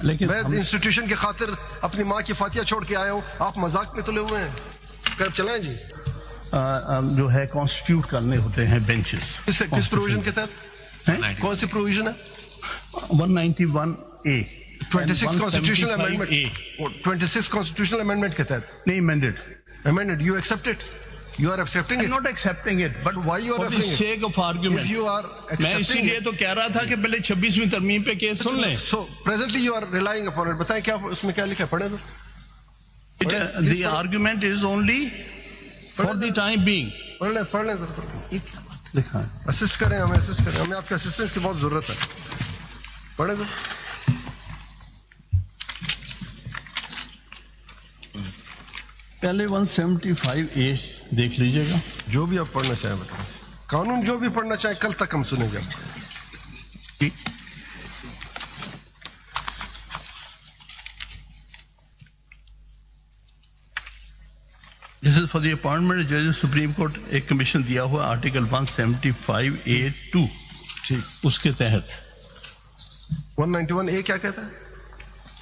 لیکن میں انسٹیٹیوشن کی خاطر اپنی ماں کی فاتحہ چھوڑ کے آیا ہوں، آپ مذاق میں تلے ہوئے ہیں. کب چلائیں جی. جو ہے کانسٹیٹیوٹ کرنے ہوتے ہیں بینچز. کس پروویژن کے تحت؟ کون سی پروویژن ہے؟ 191A 26 constitutional amendment. 26 constitutional amendment کے تحت. نہیں amended. Amended. You accept it? You are accepting it? I'm not accepting it, but why you are for the sake of argument. If you are accepting میں اسی لیے تو کہہ رہا تھا کہ پہلے 26ویں ترمیم پہ کیس سن لیں. So presently you are relying upon it. بتائیں کیا اس میں کیا لکھا ہے، پڑھیں تو. The argument is only for the time being. پڑھ لیں لکھا ہے. اسسٹ کریں، ہمیں اسسٹ کریں، ہمیں آپ کے اسسٹنس کی بہت ضرورت ہے. پڑھیں تو. پہلے 175A دیکھ لیجئے گا. جو بھی آپ پڑھنا چاہیں بتائیں. قانون جو بھی پڑھنا چاہیں کل تک ہم سنیں گے. This is for the appointment of judges Supreme Court. ایک کمیشن دیا ہوا آرٹیکل 175A(2) ٹھیک، اس کے تحت. 191A کیا کہتا ہے؟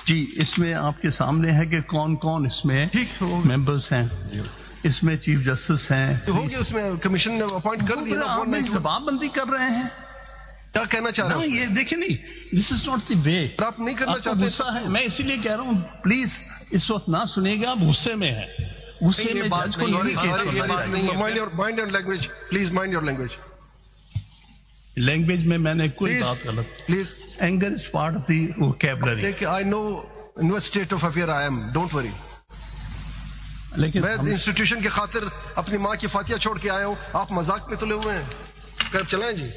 جی اس میں آپ کے سامنے ہے کہ کون کون اس میں ممبرس ہیں. اس میں چیف جسٹس ہیں. ہوگی اس میں کمیشن نے اپوائنٹ کر دیا. آپ زبان بندی کر رہے ہیں. کیا کہنا چاہ رہے ہیں؟ یہ دیکھیں نہیں، دس از ناٹ دی وے. آپ نہیں کرنا چاہتے. غصہ ہے، میں اسی لیے کہہ رہا ہوں پلیز اس وقت نہ سنیے گا. آپ غصے میں ہیں. غصے میں جج کو mind your language please. Mind your language. Language میں نے کوئی بات غلط. Please. Anger is part of the vocabulary. I know in what state of affair I am. Don't worry. لیکن میں انسٹیٹیوشن کی خاطر اپنی ماں کی فاتحہ چھوڑ کے آیا ہوں، آپ مذاق میں تلے ہوئے ہیں. کب چلائیں جی.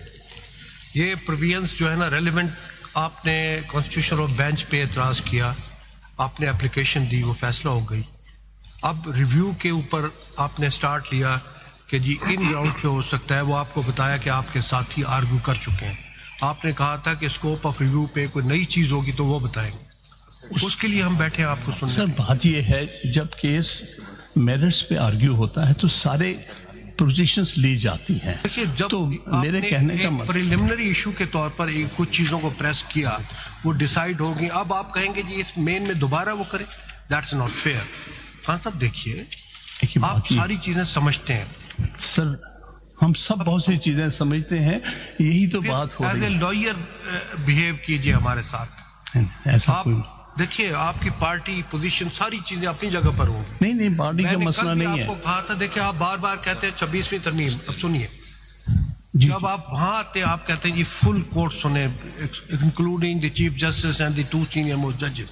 یہ پروویژنس جو ہے نا ریلیونٹ، آپ نے کانسٹیٹیوشن آف بینچ پہ اعتراض کیا، آپ نے اپلیکیشن دی، وہ فیصلہ ہو گئی. اب ریویو کے اوپر آپ نے سٹارٹ لیا کہ جی ان گراؤنڈ پہ ہو سکتا ہے. وہ آپ کو بتایا کہ آپ کے ساتھی آرگو کر چکے ہیں. آپ نے کہا تھا کہ اسکوپ آف ریویو پہ کوئی نئی چیز ہوگی تو وہ بتائیں گے. اس کے لیے ہم بیٹھے ہیں آپ کو سننے. سر بات یہ ہے جب کیس میرٹس پہ آرگیو ہوتا ہے تو سارے پوزیشنز لی جاتی ہیں. جب تو میرے کہنے کا مطلب پریلیمنری ایشو کے طور پر کچھ چیزوں کو پریس کیا، وہ ڈیسائیڈ ہو گئی. اب آپ کہیں گے جی اس مین میں دوبارہ وہ کریں، دیٹس ناٹ فیئر. خان صاحب دیکھیے، آپ ساری چیزیں سمجھتے ہیں. سر ہم سب بہت سی چیزیں سمجھتے ہیں، یہی تو بات ہو رہی ہے. ایز اے لائر بہیو کیجئے ہمارے ساتھ. ایسا کوئی دیکھیے آپ کی پارٹی پوزیشن ساری چیزیں اپنی جگہ پر ہوں گی. نہیں پارٹی کا مسئلہ نہیں ہے. آپ کو کہا تھا دیکھیں آپ بار بار کہتے ہیں 26ویں ترمیم. اب سنیے، جب آپ وہاں آتے ہیں آپ کہتے ہیں جی فل کورٹ سنیں including the chief justice and the 2 senior most ججز.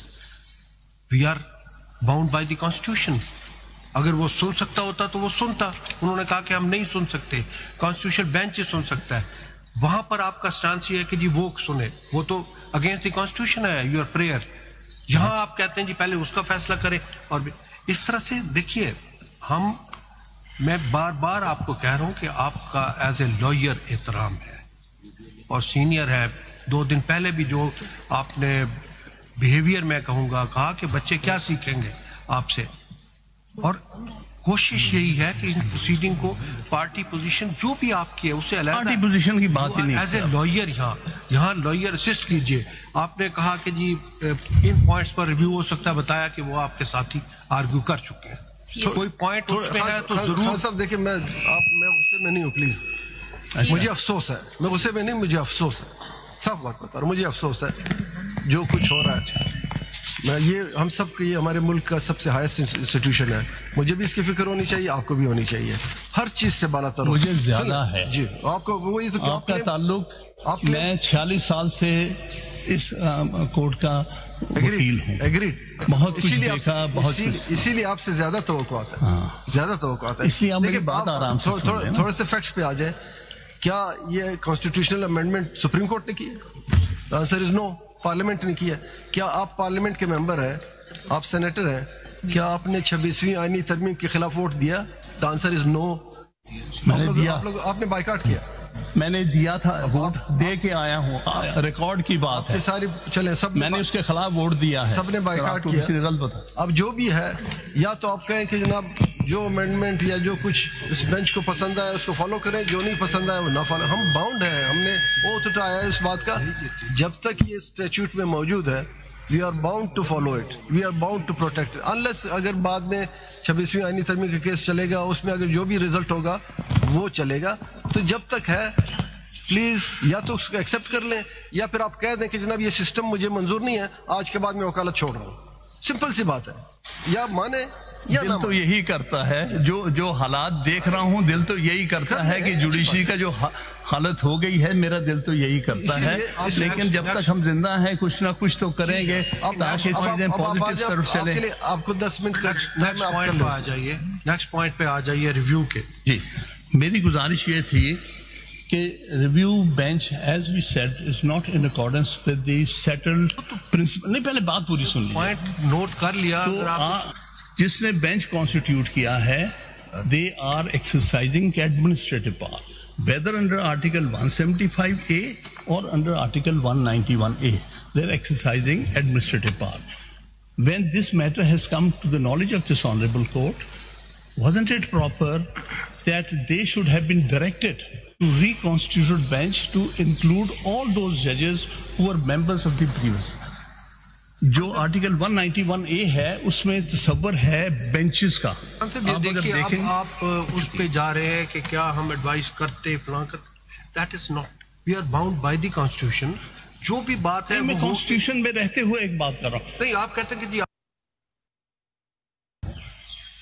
We are bound by the constitution. اگر وہ سن سکتا ہوتا تو وہ سنتا. انہوں نے کہا کہ ہم نہیں سن سکتے، کانسٹیٹیوشن بینچ سن سکتا ہے. وہاں پر آپ کا سٹانس یہ ہے کہ جی وہ سنے، وہ تو اگینسٹ دی کانسٹیٹیوشن ہے یور پریئر. یہاں آپ کہتے ہیں جی پہلے اس کا فیصلہ کریں. اور اس طرح سے دیکھیے میں بار بار آپ کو کہہ رہا ہوں کہ آپ کا ایز اے لائر احترام ہے اور سینئر ہے. 2 دن پہلے بھی جو آپ نے بیہیویئر میں کہوں گا کہا کہ بچے کیا سیکھیں گے آپ سے. اور کوشش یہی ہے کہ ان پروسیڈنگ کو پارٹی پوزیشن جو بھی آپ کی ہے اسے علیحدہ پارٹی پوزیشن کی بات ہی نہیں. ایز اے لائر یہاں لائر اسسٹ کیجیے. آپ نے کہا کہ جی ان پوائنٹس پر ریویو ہو سکتا ہے، بتایا کہ وہ آپ کے ساتھی آرگیو کر چکے ہیں. کوئی پوائنٹ اس میں ہے تو ضرور. صاحب دیکھیے میں غصے میں نہیں ہوں پلیز. مجھے افسوس ہے، میں غصے میں نہیں، مجھے افسوس ہے. صاف بات بتا رہا ہوں، مجھے افسوس ہے جو کچھ ہو رہا ہے. میں یہ ہم سب کے یہ ہمارے ملک کا سب سے ہائیسٹ انسٹیٹیوشن ہے. مجھے بھی اس کی فکر ہونی چاہیے، آپ کو بھی ہونی چاہیے. ہر چیز سے بالا تر مجھے زیادہ ہے. جی آپ کو وہی تو آپ کا تعلق. میں 46 سال سے اس کورٹ کا وکیل ہوں. ایگریڈ. بہت کچھ دیکھا، بہت اسی لیے آپ سے زیادہ توقعات ہے. زیادہ توقعات ہے. اس لیے آپ میری بات آرام سے تھوڑے سے فیکٹس پہ آ جائیں. کیا یہ کانسٹیٹیوشنل امینڈمنٹ سپریم کورٹ نے کی ہے؟ Answer is know. پارلیمنٹ نے کیا. کیا آپ پارلیمنٹ کے ممبر ہیں، آپ سینیٹر ہیں، کیا آپ نے 26ویں آئینی ترمیم کے خلاف ووٹ دیا؟ دا آنسر از نو. میں نے دیا. آپ نے بائیکاٹ کیا. میں نے دیا تھا، ووٹ دے کے آیا ہوں. ریکارڈ کی بات ہے. ساری چلے سب میں نے اس کے خلاف ووٹ دیا ہے. سب نے بائیکاٹ کیا. اب جو بھی ہے، یا تو آپ کہیں کہ جناب جو امینڈمنٹ یا جو کچھ اس بینچ کو پسند آیا اس کو فالو کریں، جو نہیں پسند آیا وہ نہ فالو. ہم باؤنڈ ہیں، ہم نے اوتھ اٹھایا ہے اس بات کا. جب تک یہ اسٹیچوٹ میں موجود ہے we are bound to follow it, we are bound to protect it, unless اگر بعد میں 26ویں آئینی ترمیم کا کیس چلے گا, اس میں اگر جو بھی رزلٹ ہوگا وہ چلے گا. تو جب تک ہے پلیز یا تو اس کو ایکسپٹ کر لیں, یا پھر آپ کہہ دیں کہ جناب یہ سسٹم مجھے منظور نہیں ہے, آج کے بعد میں وکالت چھوڑ رہا ہوں. سمپل سی بات ہے, یا مانے یا دل تو یہی کرتا ہے, جو حالات دیکھ رہا ہوں دل تو یہی کرتا ہے کہ جوڈیشری کا جو حالت ہو گئی ہے, میرا دل تو یہی کرتا ہے. لیکن جب تک ہم زندہ ہیں کچھ نہ کچھ تو کریں گے تاکہ چیزیں پازیٹیو طرف چلیں. آپ کو 10 منٹ نیکسٹ پوائنٹ پہ آ جائیے ریویو کے. جی, میری گزارش یہ تھی کہ review bench as we said is not in accordance with the settled principle. نہیں, پہلے بات پوری سن لیجیے. پوائنٹ نوٹ کر لیا. جس نے بینچ کانسٹیٹیوٹ کیا ہے, they are exercising administrative power, whether under Article 175A or under Article 191A, they are exercising administrative power. When this matter has come to the knowledge of this honorable court, wasn't it proper that they should have been directed to reconstitute bench to include all those judges who were members of the previous? جو article 191A ہے اس میں تصور ہے benches کا. آپ اس پہ جا رہے ہیں کہ کیا ہم ایڈوائز کرتے فلاں کرتے. That is not, we are bound by the constitution. جو بھی بات ہے میں کانسٹیٹیوشن میں رہتے ہوئے ایک بات کر رہا ہوں. نہیں, آپ کہتے ہیں کہ جی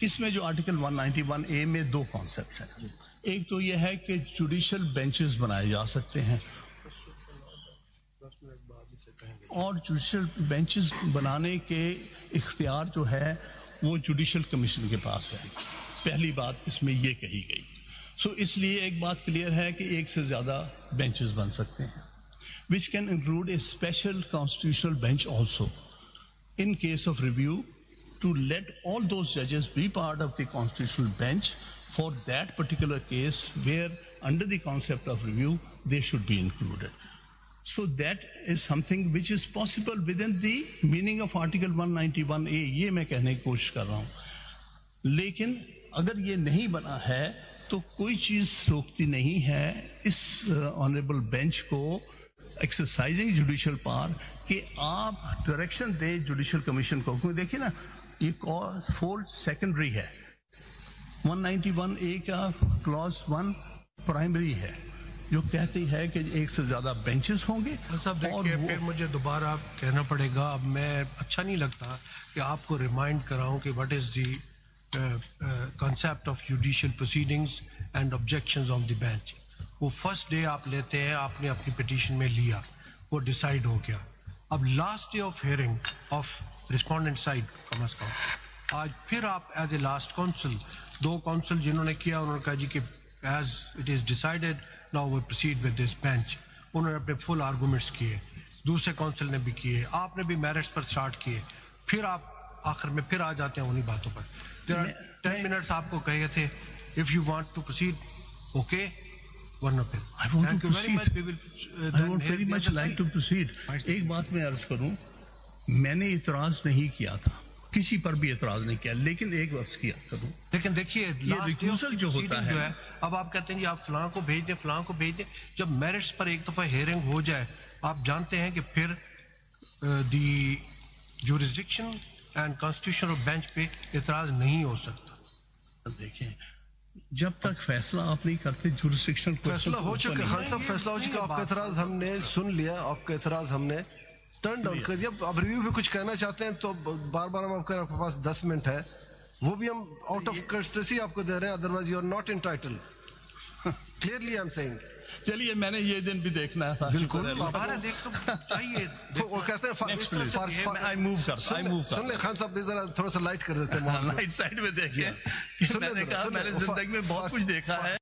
اس میں جو آرٹیکل 191A میں 2 کانسیپٹس ہیں. ایک تو یہ ہے کہ جوڈیشل بینچز بنائے جا سکتے ہیں, اور جوڈیشل بینچز بنانے کے اختیار جو ہے وہ جوڈیشل کمیشن کے پاس ہے. پہلی بات اس میں یہ کہی گئی. اس لیے ایک بات کلیئر ہے کہ ایک سے زیادہ بینچز بن سکتے ہیں, which can include a special constitutional bench also in case of review, to let all those judges be part of the constitutional bench for that particular case where under the concept of review they should be included. So that is something which is possible within the meaning of Article 191A. یہ میں کہنے کی کوشش کر رہا ہوں. لیکن اگر یہ نہیں بنا ہے تو کوئی چیز روکتی نہیں ہے اس آنریبل بینچ کو ایکسرسائزنگ جوڈیشل پاور کہ آپ ڈائریکشن دیں جوڈیشل کمیشن کو. کیونکہ دیکھیے نا, یہ فولڈ سیکنڈری ہے, 191A کا کلاز 1 پرائمری ہے جو کہتی ہے کہ ایک سے زیادہ بینچز ہوں گے. پھر مجھے دوبارہ کہنا پڑے گا, اب میں اچھا نہیں لگتا کہ آپ کو ریمائنڈ کراؤں کہ what is the concept of judicial proceedings and objections on the bench. وہ فرسٹ ڈے آپ لیتے ہیں, آپ نے اپنی پٹیشن میں لیا, وہ ڈیسائیڈ ہو گیا. اب last day of hearing of respondent side کم از کم آج پھر آپ as a last counsel, 2 counsel جنہوں نے کیا, انہوں نے کہا جی کہ as it is decided now we proceed with this bench. انہوں نے اپنے فل آرگومنٹس کیے, دوسرے کونسل نے بھی کیے, آپ نے بھی میرٹس پر سٹارٹ کیے, پھر آپ آخر میں پھر آ جاتے ہیں انہیں باتوں پر. There are 10 minutes آپ کو کہے تھے if you want to proceed, okay, ورنہ پھر. I would very much like to proceed. ایک بات میں عرض کروں, میں نے اعتراض نہیں کیا تھا, کسی پر بھی اعتراض نہیں کیا, لیکن ایک وقت کیا کروں. لیکن دیکھیے یہ ریکوزل جو ہوتا ہے, اب آپ کہتے ہیں جی آپ فلاں کو بھیج دیں, فلاں کو بھیج دیں. جب میرٹس پر ایک دفعہ ہیئرنگ ہو جائے, آپ جانتے ہیں کہ پھر the jurisdiction and constitution of bench پہ اعتراض نہیں ہو سکتا. دیکھیں, جب تک فیصلہ آپ نہیں کرتے جورسڈکشن فیصلہ ہو چکا. خان صاحب فیصلہ ہو چکا, آپ کا اعتراض ہم نے سن لیا, آپ کا اعتراض ہم نے ٹرن ڈاؤن کر دیا. اب ریویو پہ کچھ کہنا چاہتے ہیں تو بار بار ہم آپ کے پاس 10 منٹ ہے, وہ بھی ہم آؤٹ آف کرسٹسی آپ کو دے رہے ہیں, otherwise you are not entitled. Clearly I am seeing. چلیے, میں نے یہ دن بھی دیکھنا تھا. بالکل دیکھ تو چاہیے. وہ کہتے ہیں سن لیں خان صاحب, ذرا تھوڑا سا لائٹ کر دیتے ہیں, لائٹ سائڈ میں دیکھیں. میں نے کہا میں نے زندگی میں بہت کچھ دیکھا ہے.